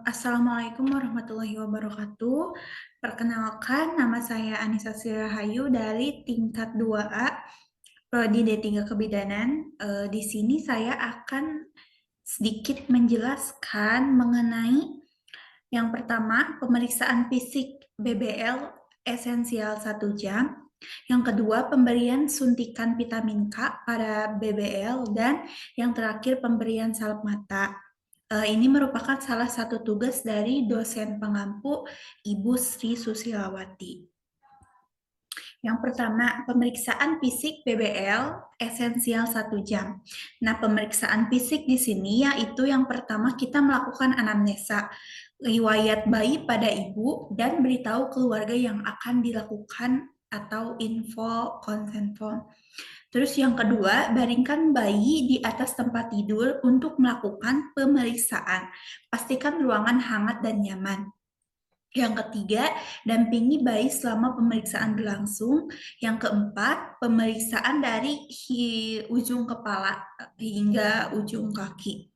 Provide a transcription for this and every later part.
Assalamualaikum warahmatullahi wabarakatuh. Perkenalkan, nama saya Anissa Sirahayu dari tingkat 2A, Prodi D3 Kebidanan. Di sini saya akan sedikit menjelaskan mengenai yang pertama, pemeriksaan fisik BBL esensial 1 jam. Yang kedua, pemberian suntikan vitamin K pada BBL. Dan yang terakhir, pemberian salep mata. Ini merupakan salah satu tugas dari dosen pengampu Ibu Sri Susilawati. Yang pertama, pemeriksaan fisik BBL esensial 1 jam. Nah, pemeriksaan fisik di sini yaitu yang pertama kita melakukan anamnesa, riwayat bayi pada ibu, dan beritahu keluarga yang akan dilakukan atau info consent form. Terus yang kedua, baringkan bayi di atas tempat tidur untuk melakukan pemeriksaan. Pastikan ruangan hangat dan nyaman. Yang ketiga, dampingi bayi selama pemeriksaan berlangsung. Yang keempat, pemeriksaan dari ujung kepala hingga ujung kaki.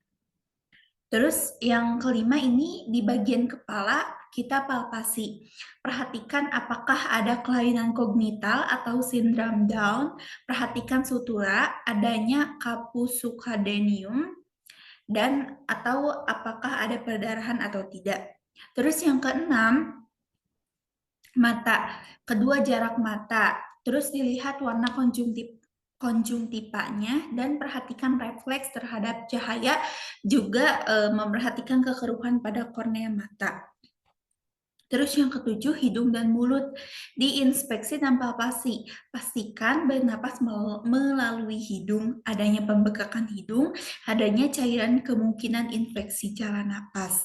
Terus yang kelima ini di bagian kepala kita palpasi. Perhatikan apakah ada kelainan kognital atau sindrom Down. Perhatikan sutura, adanya capsucceanium, dan atau apakah ada perdarahan atau tidak. Terus yang keenam, mata. Kedua, jarak mata. Terus dilihat warna konjungtivanya dan perhatikan refleks terhadap cahaya, juga memperhatikan kekeruhan pada kornea mata. Terus yang ketujuh, hidung dan mulut. Diinspeksi dan palpasi. Pastikan bernapas melalui hidung, adanya pembekakan hidung, adanya cairan kemungkinan infeksi jalan napas.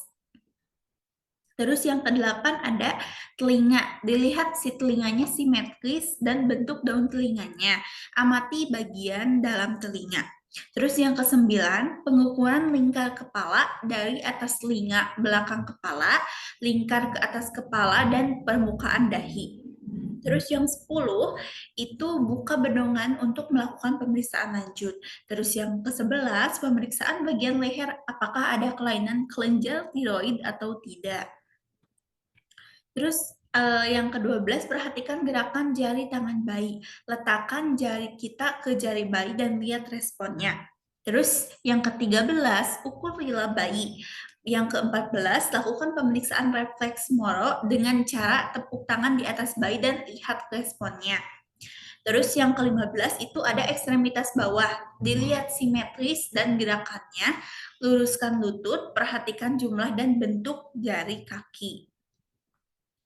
Terus yang kedelapan ada telinga. Dilihat si telinganya simetris dan bentuk daun telinganya. Amati bagian dalam telinga. Terus yang kesembilan, pengukuran lingkar kepala dari atas telinga, belakang kepala, lingkar ke atas kepala, dan permukaan dahi. Terus yang 10 itu buka bedongan untuk melakukan pemeriksaan lanjut. Terus yang ke-11, pemeriksaan bagian leher apakah ada kelainan kelenjar tiroid atau tidak. Terus yang ke-12, perhatikan gerakan jari tangan bayi. Letakkan jari kita ke jari bayi dan lihat responnya. Terus yang ke-13, ukur lila bayi. Yang ke-14, lakukan pemeriksaan refleks Moro dengan cara tepuk tangan di atas bayi dan lihat responnya. Terus yang ke-15 itu ada ekstremitas bawah. Dilihat simetris dan gerakannya. Luruskan lutut, perhatikan jumlah dan bentuk jari kaki.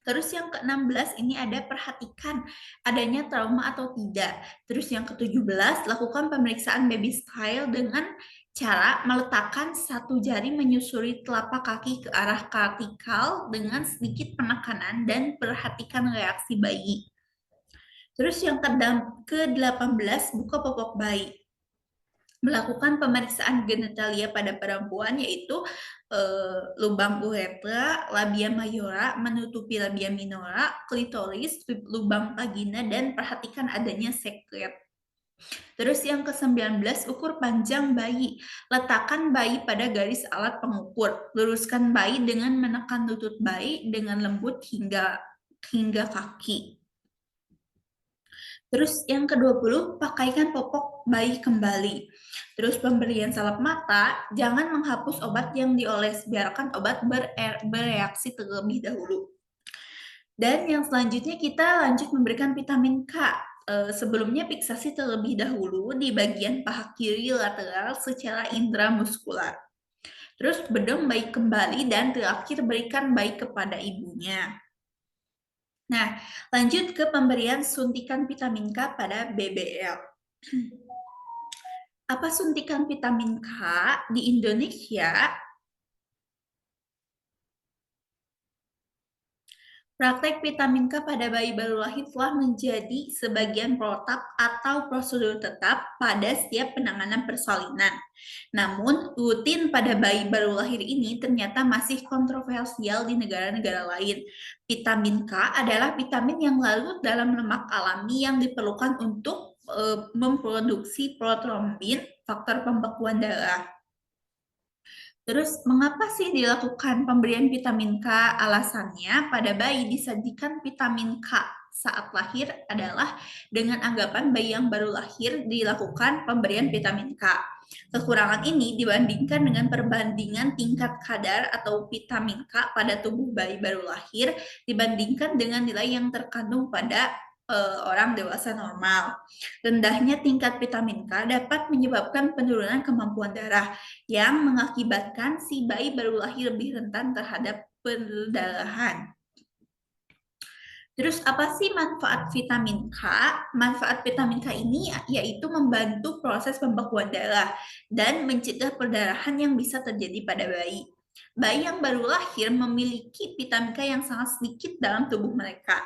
Terus yang ke-16 ini ada perhatikan adanya trauma atau tidak. Terus yang ke-17 lakukan pemeriksaan baby style dengan cara meletakkan satu jari menyusuri telapak kaki ke arah vertikal dengan sedikit penekanan dan perhatikan reaksi bayi. Terus yang ke-18 buka popok bayi. Melakukan pemeriksaan genitalia pada perempuan yaitu lubang uretra, labia mayora, menutupi labia minora, klitoris, lubang vagina, dan perhatikan adanya sekret. Terus yang ke-19, ukur panjang bayi. Letakkan bayi pada garis alat pengukur. Luruskan bayi dengan menekan lutut bayi dengan lembut hingga kaki. Terus yang ke-20, pakaikan popok bayi kembali. Terus pemberian salep mata, jangan menghapus obat yang dioles, biarkan obat bereaksi terlebih dahulu. Dan yang selanjutnya kita lanjut memberikan vitamin K. Sebelumnya fiksasi terlebih dahulu di bagian paha kiri lateral secara intramuskular. Terus bedong bayi kembali dan terakhir berikan bayi kepada ibunya. Nah, lanjut ke pemberian suntikan vitamin K pada BBL. Apa suntikan vitamin K di Indonesia? Praktek vitamin K pada bayi baru lahir telah menjadi sebagian protap atau prosedur tetap pada setiap penanganan persalinan. Namun, rutin pada bayi baru lahir ini ternyata masih kontroversial di negara-negara lain. Vitamin K adalah vitamin yang larut dalam lemak alami yang diperlukan untuk memproduksi protrombin, faktor pembekuan darah. Terus, mengapa sih dilakukan pemberian vitamin K? Alasannya, pada bayi disajikan vitamin K saat lahir adalah dengan anggapan bayi yang baru lahir dilakukan pemberian vitamin K. Kekurangan ini dibandingkan dengan perbandingan tingkat kadar atau vitamin K pada tubuh bayi baru lahir dibandingkan dengan nilai yang terkandung pada orang dewasa normal. Rendahnya tingkat vitamin K dapat menyebabkan penurunan kemampuan darah yang mengakibatkan si bayi baru lahir lebih rentan terhadap perdarahan. Terus apa sih manfaat vitamin K? Manfaat vitamin K ini yaitu membantu proses pembekuan darah dan mencegah perdarahan yang bisa terjadi pada bayi. Bayi yang baru lahir memiliki vitamin K yang sangat sedikit dalam tubuh mereka.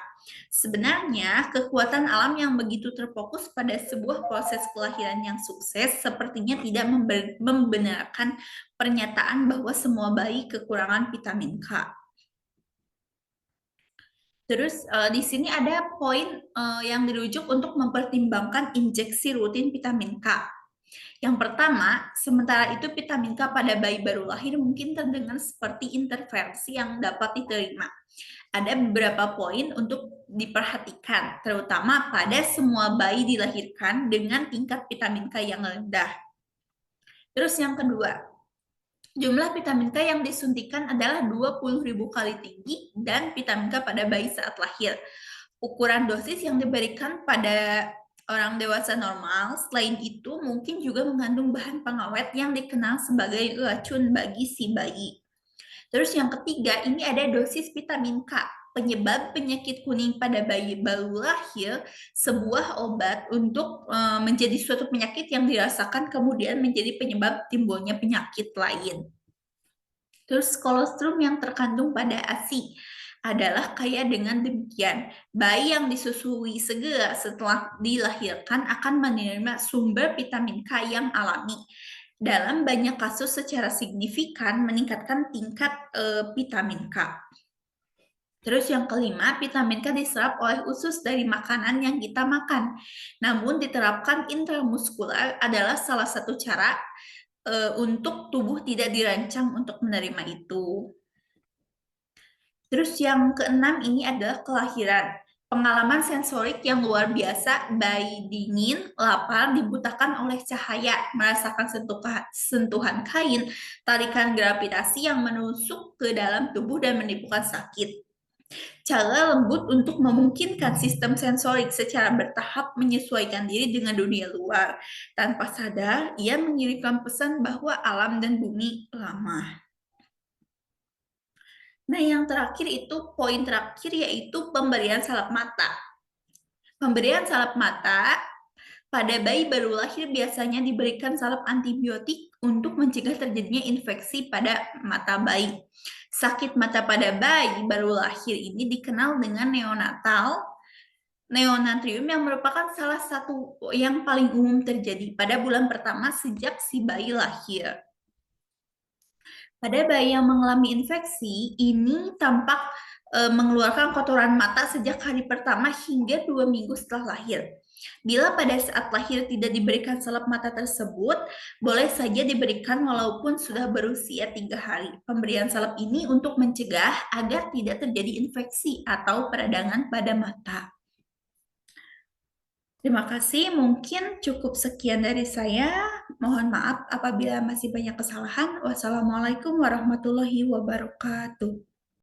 Sebenarnya, kekuatan alam yang begitu terfokus pada sebuah proses kelahiran yang sukses sepertinya tidak membenarkan pernyataan bahwa semua bayi kekurangan vitamin K. Terus di sini ada poin yang dirujuk untuk mempertimbangkan injeksi rutin vitamin K. Yang pertama, sementara itu vitamin K pada bayi baru lahir mungkin terdengar seperti intervensi yang dapat diterima. Ada beberapa poin untuk diperhatikan, terutama pada semua bayi dilahirkan dengan tingkat vitamin K yang rendah. Terus yang kedua, jumlah vitamin K yang disuntikan adalah 20.000 kali tinggi dan vitamin K pada bayi saat lahir. Ukuran dosis yang diberikan pada orang dewasa normal, selain itu mungkin juga mengandung bahan pengawet yang dikenal sebagai racun bagi si bayi. Terus yang ketiga, ini ada dosis vitamin K, penyebab penyakit kuning pada bayi baru lahir, sebuah obat untuk menjadi suatu penyakit yang dirasakan kemudian menjadi penyebab timbulnya penyakit lain. Terus kolostrum yang terkandung pada ASI adalah kaya dengan demikian. Bayi yang disusui segera setelah dilahirkan akan menerima sumber vitamin K yang alami. Dalam banyak kasus secara signifikan meningkatkan tingkat vitamin K. Terus yang kelima, vitamin K diserap oleh usus dari makanan yang kita makan. Namun diterapkan intramuskular adalah salah satu cara untuk tubuh tidak dirancang untuk menerima itu. Terus yang keenam ini adalah kelahiran. Pengalaman sensorik yang luar biasa, bayi dingin, lapar, dibutakan oleh cahaya, merasakan sentuhan kain, tarikan gravitasi yang menusuk ke dalam tubuh dan menimbulkan sakit. Cara lembut untuk memungkinkan sistem sensorik secara bertahap menyesuaikan diri dengan dunia luar. Tanpa sadar, ia mengirimkan pesan bahwa alam dan bumi lemah. Nah, yang terakhir itu, poin terakhir yaitu pemberian salep mata. Pemberian salep mata pada bayi baru lahir biasanya diberikan salep antibiotik untuk mencegah terjadinya infeksi pada mata bayi. Sakit mata pada bayi baru lahir ini dikenal dengan neonatrium yang merupakan salah satu yang paling umum terjadi pada bulan pertama sejak si bayi lahir. Pada bayi yang mengalami infeksi, ini tampak mengeluarkan kotoran mata sejak hari pertama hingga 2 minggu setelah lahir. Bila pada saat lahir tidak diberikan salep mata tersebut, boleh saja diberikan walaupun sudah berusia 3 hari. Pemberian salep ini untuk mencegah agar tidak terjadi infeksi atau peradangan pada mata. Terima kasih, mungkin cukup sekian dari saya. Mohon maaf apabila masih banyak kesalahan. Wassalamualaikum warahmatullahi wabarakatuh.